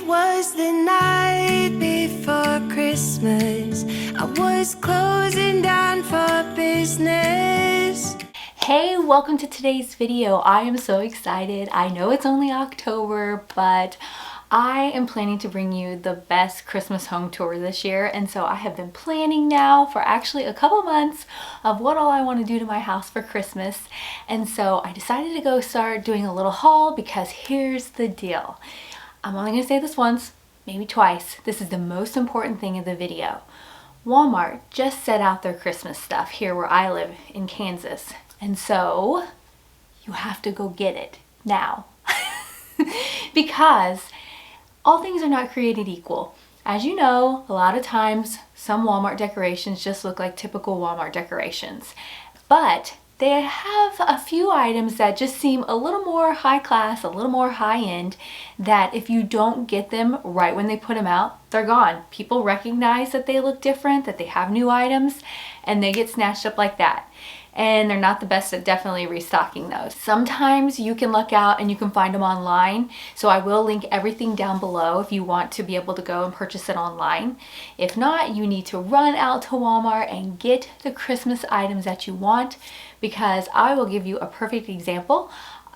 was the night before Christmas. I was closing down for business. Hey, welcome to today's video. I am so excited. I know it's only October, but I am planning to bring you the best Christmas home tour this year, and so I have been planning now for actually a couple months of what all I want to do to my house for Christmas. And so I decided to go start doing a little haul because here's the deal. I'm only going to say this once, maybe twice. This is the most important thing in the video. Walmart just set out their Christmas stuff here where I live in Kansas. And so you have to go get it now because all things are not created equal. As you know, a lot of times some Walmart decorations just look like typical Walmart decorations, but they have a few items that just seem a little more high class, a little more high end, that if you don't get them right when they put them out, they're gone. People recognize that they look different, that they have new items, and they get snatched up like that. And they're not the best at definitely restocking those. Sometimes you can look out and you can find them online. So I will link everything down below if you want to be able to go and purchase it online. If not, you need to run out to Walmart and get the Christmas items that you want, because I will give you a perfect example.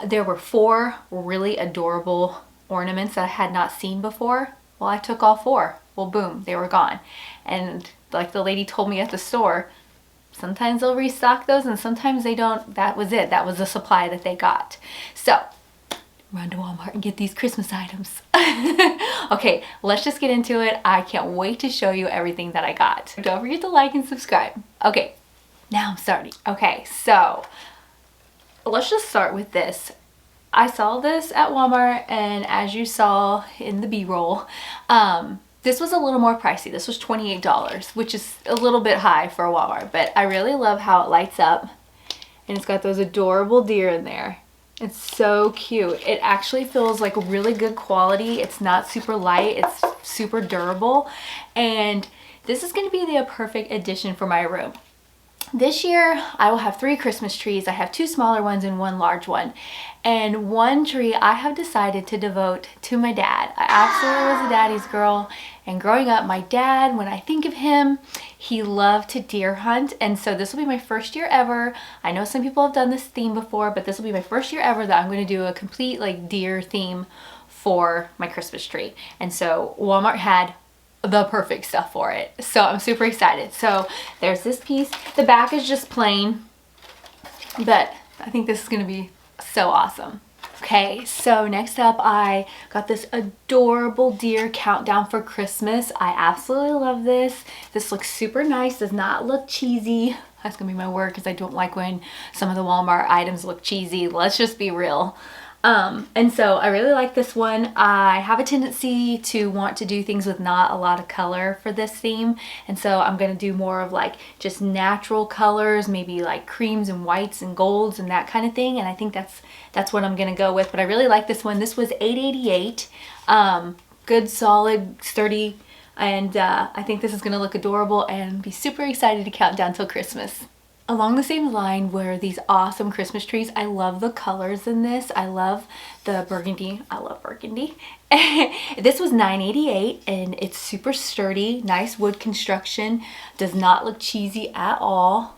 There were 4 really adorable ornaments that I had not seen before. Well, I took all 4. Well, boom, they were gone. And like the lady told me at the store, sometimes they'll restock those and sometimes they don't. That was it. That was the supply that they got. So run to Walmart and get these Christmas items. Okay, let's just get into it. I can't wait to show you everything that I got. Don't forget to like and subscribe. Okay, now I'm starting. Okay, so let's just start with this. I saw this at Walmart, and as you saw in the B-roll, this was a little more pricey. This was $28, which is a little bit high for a Walmart, but I really love how it lights up, and it's got those adorable deer in there. It's so cute. It actually feels like really good quality. It's not super light. It's super durable, and this is going to be the perfect addition for my room. This year, I will have 3 Christmas trees. I have 2 smaller ones and 1 large one. And one tree I have decided to devote to my dad. I absolutely was a daddy's girl. And growing up, my dad, when I think of him, he loved to deer hunt. And so this will be my first year ever. I know some people have done this theme before, but this will be my first year ever that I'm going to do a complete like deer theme for my Christmas tree. And so Walmart had the perfect stuff for it. So I'm super excited. So there's this piece. The back is just plain, but I think this is going to be so awesome. Okay, so next up I got this adorable deer countdown for Christmas. I absolutely love this. This looks super nice, does not look cheesy. That's gonna be my word because I don't like when some of the Walmart items look cheesy. Let's just be real. And so I really like this one. I have a tendency to want to do things with not a lot of color for this theme, and so I'm going to do more of like just natural colors, maybe like creams and whites and golds and that kind of thing, and I think that's what I'm going to go with. But I really like this one. This was $8.88. Good, solid, sturdy, and I think this is going to look adorable and be super excited to count down till Christmas. Along the same line were these awesome Christmas trees. I love the colors in this. I love the burgundy. I love burgundy. This was $9.88 and it's super sturdy, nice wood construction. Does not look cheesy at all.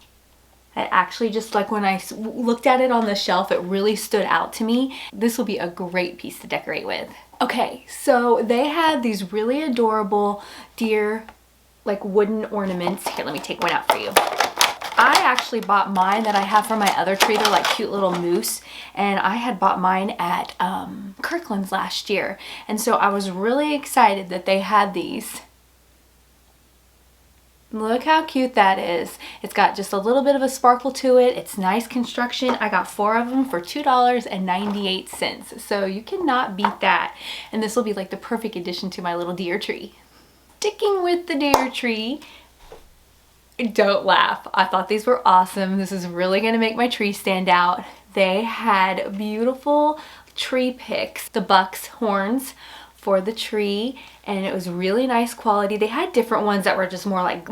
It actually, just like when I looked at it on the shelf, it really stood out to me. This will be a great piece to decorate with. Okay, so they had these really adorable deer, like wooden ornaments. Here, let me take one out for you. I actually bought mine that I have for my other tree. They're like cute little moose, and I had bought mine at Kirkland's last year, and so I was really excited that they had these. Look how cute that is. It's got just a little bit of a sparkle to it. It's nice construction. I got 4 of them for $2.98, so you cannot beat that. And this will be like the perfect addition to my little deer tree. Sticking with the deer tree, don't laugh. I thought these were awesome. This is really going to make my tree stand out. They had beautiful tree picks, the buck's horns for the tree, and it was really nice quality. They had different ones that were just more like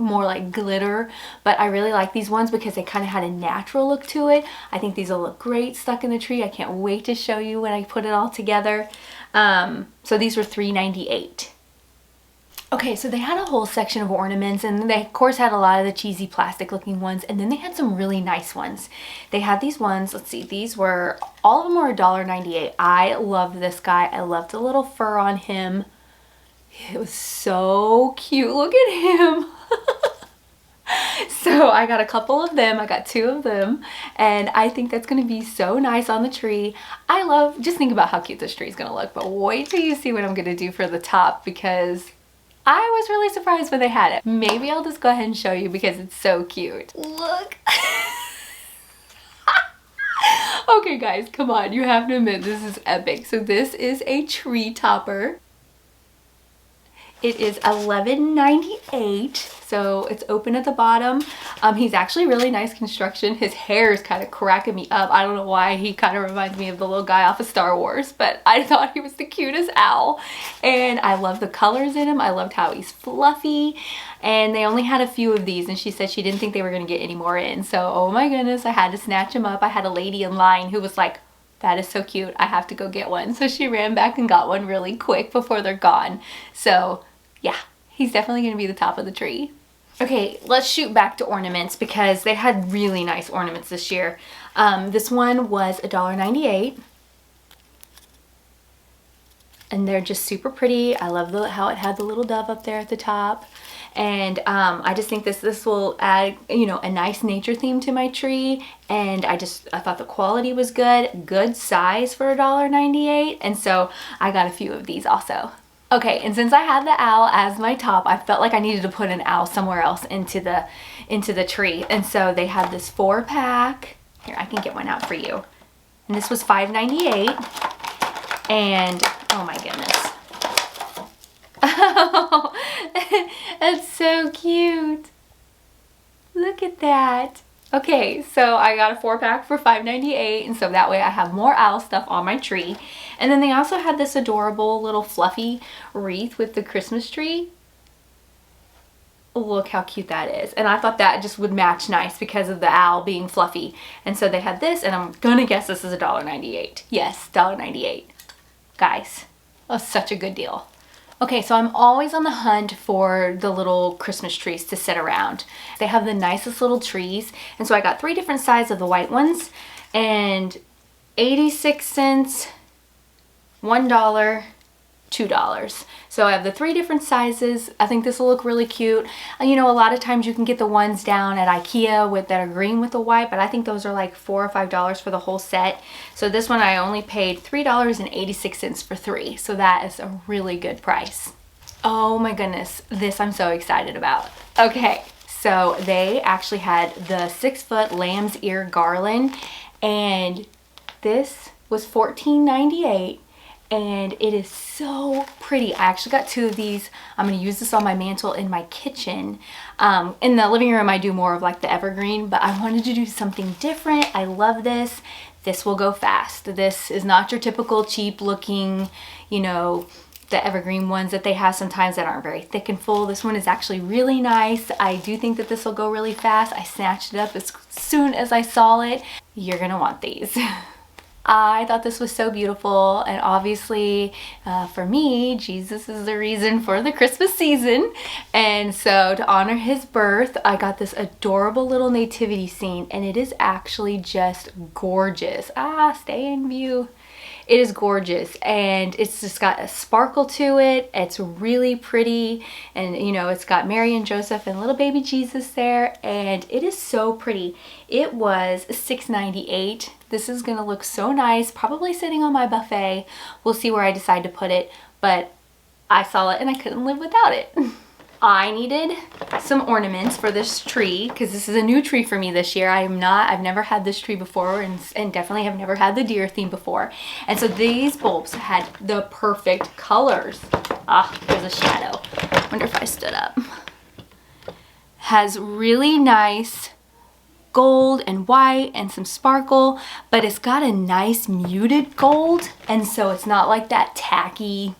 glitter, but I really like these ones because they kind of had a natural look to it. I think these will look great stuck in the tree. I can't wait to show you when I put it all together. So these were $3.98. Okay, so they had a whole section of ornaments, and they of course had a lot of the cheesy plastic looking ones, and then they had some really nice ones. They had these ones, let's see, these were, all of them were $1.98. I loved this guy. I loved the little fur on him. It was so cute. Look at him. So I got a couple of them. I got 2 of them, and I think that's going to be so nice on the tree. I love, just think about how cute this tree is going to look, but wait till you see what I'm going to do for the top, because I was really surprised when they had it. Maybe I'll just go ahead and show you because it's so cute. Look. Okay guys, come on. You have to admit this is epic. So this is a tree topper. It is $11.98, so it's open at the bottom. He's actually really nice construction. His hair is kind of cracking me up. I don't know why. He kind of reminds me of the little guy off of Star Wars, but I thought he was the cutest owl. And I love the colors in him. I loved how he's fluffy. And they only had a few of these, and she said she didn't think they were going to get any more in. So, oh my goodness, I had to snatch him up. I had a lady in line who was like, that is so cute. I have to go get one. So she ran back and got one really quick before they're gone. So yeah, he's definitely going to be the top of the tree. Okay, let's shoot back to ornaments because they had really nice ornaments this year. This one was $1.98. And they're just super pretty. I love how it had the little dove up there at the top. And I just think this will add, you know, a nice nature theme to my tree. And I thought the quality was good size for $1.98. And so I got a few of these also. Okay, and since I had the owl as my top, I felt like I needed to put an owl somewhere else into the tree. And so they had this 4-pack. Here, I can get one out for you. And this was $5.98. And oh my goodness. Oh, that's so cute. Look at that. Okay, so I got a 4-pack for $5.98, and so that way I have more owl stuff on my tree. And then they also had this adorable little fluffy wreath with the Christmas tree. Look how cute that is. And I thought that just would match nice because of the owl being fluffy. And so they had this, and I'm gonna guess this is $1.98. Yes, $1.98. Guys, that's such a good deal. Okay, so I'm always on the hunt for the little Christmas trees to sit around. They have the nicest little trees. And so I got 3 different sizes of the white ones, and 86 cents, $1, $2. So I have the 3 different sizes. I think this will look really cute. You know, a lot of times you can get the ones down at Ikea that are green with the white, but I think those are like $4 or $5 for the whole set. So this one I only paid $3.86 for 3. So that is a really good price. Oh my goodness, this I'm so excited about. Okay, so they actually had the 6-foot lamb's ear garland, and this was $14.98. And it is so pretty. I actually got 2 of these. I'm going to use this on my mantle in my kitchen. In the living room, I do more of like the evergreen, but I wanted to do something different. I love this. This will go fast. This is not your typical cheap looking, you know, the evergreen ones that they have sometimes that aren't very thick and full. This one is actually really nice. I do think that this will go really fast. I snatched it up as soon as I saw it. You're going to want these. I thought this was so beautiful, and obviously for me, Jesus is the reason for the Christmas season, and so to honor his birth, I got this adorable little nativity scene, and it is actually just gorgeous. Stay in view. It is gorgeous, and it's just got a sparkle to it. It's really pretty, and you know, it's got Mary and Joseph and little baby Jesus there, and it is so pretty. It was $6.98. This is gonna look so nice, probably sitting on my buffet. We'll see where I decide to put it, but I saw it and I couldn't live without it. I needed some ornaments for this tree because this is a new tree for me this year. I've never had this tree before, and definitely have never had the deer theme before. And so these bulbs had the perfect colors. There's a shadow. Wonder if I stood up. Has really nice gold and white and some sparkle, but it's got a nice muted gold, and so it's not like that tacky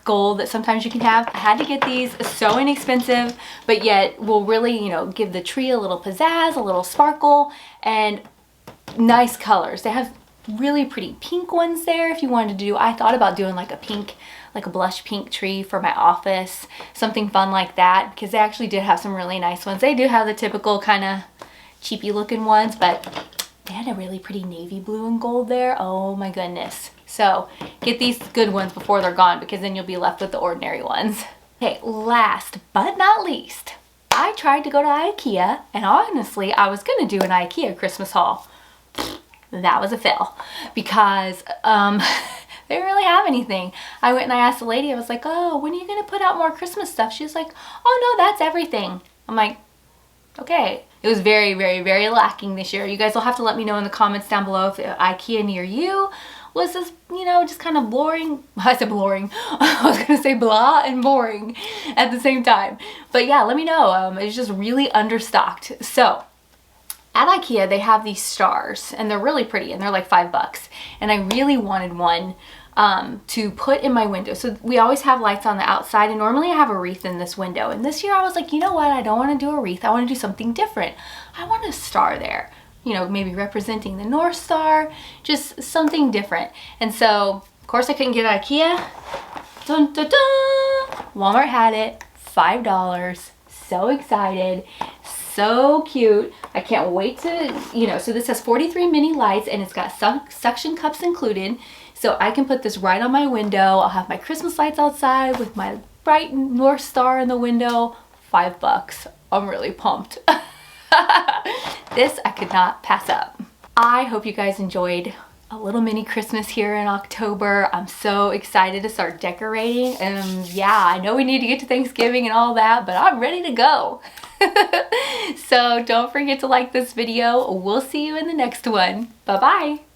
gold that sometimes you can have. I had to get these, so inexpensive, but yet will really, you know, give the tree a little pizzazz, a little sparkle, and nice colors. They have really pretty pink ones there if you wanted to do. I thought about doing like a pink, like a blush pink tree for my office, something fun like that, because they actually did have some really nice ones. They do have the typical kind of cheapy looking ones, but they had a really pretty navy blue and gold there. Oh my goodness. So get these good ones before they're gone, because then you'll be left with the ordinary ones. Okay, last but not least, I tried to go to Ikea, and honestly, I was gonna do an Ikea Christmas haul. That was a fail, because they didn't really have anything. I went and I asked the lady, I was like, oh, when are you gonna put out more Christmas stuff? She was like, oh no, that's everything. I'm like, okay. It was very, very, very lacking this year. You guys will have to let me know in the comments down below if Ikea near you was this, you know, just kind of boring. I said boring. I was gonna say blah and boring at the same time. But yeah, let me know. It's just really understocked. So at Ikea, they have these stars, and they're really pretty, and they're like $5. And I really wanted one to put in my window. So we always have lights on the outside, and normally I have a wreath in this window. And this year I was like, you know what? I don't want to do a wreath. I want to do something different. I want a star there. You know, maybe representing the North Star, just something different. And so, of course, I couldn't get it at Ikea. Dun, dun, dun. Walmart had it, $5. So excited. So cute. I can't wait to, you know, so this has 43 mini lights, and it's got suction cups included. So I can put this right on my window. I'll have my Christmas lights outside with my bright North Star in the window. $5. I'm really pumped. This I could not pass up. I hope you guys enjoyed a little mini Christmas here in October. I'm so excited to start decorating. And yeah, I know we need to get to Thanksgiving and all that, but I'm ready to go. So don't forget to like this video. We'll see you in the next one. Bye-bye.